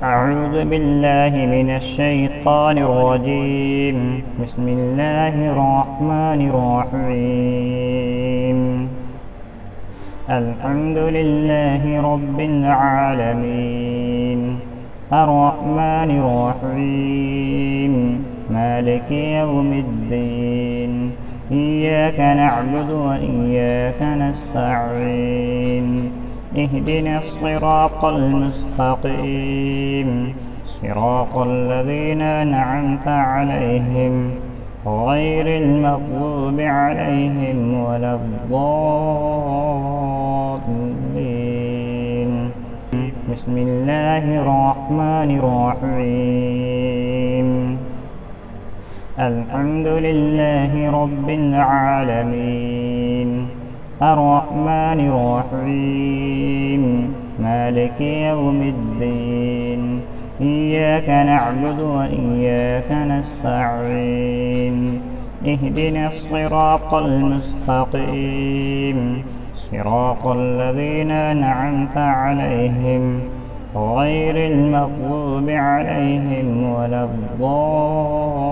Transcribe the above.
أعوذ بالله من الشيطان الرجيم. بسم الله الرحمن الرحيم. الحمد لله رب العالمين، الرحمن الرحيم، مالك يوم الدين، إياك نعبد وإياك نستعين، اهدنا الصراط المستقيم، صراط الذين أنعمت عليهم غير المغضوب عليهم ولا الضالين. بسم الله الرحمن الرحيم. الحمد لله رب العالمين، الرحمن الرحيم، مالك يوم الدين، إياك نعبد وإياك نستعين، اهدنا الصراط المستقيم، صراط الذين أنعمت عليهم غير المغضوب عليهم ولا الضالين.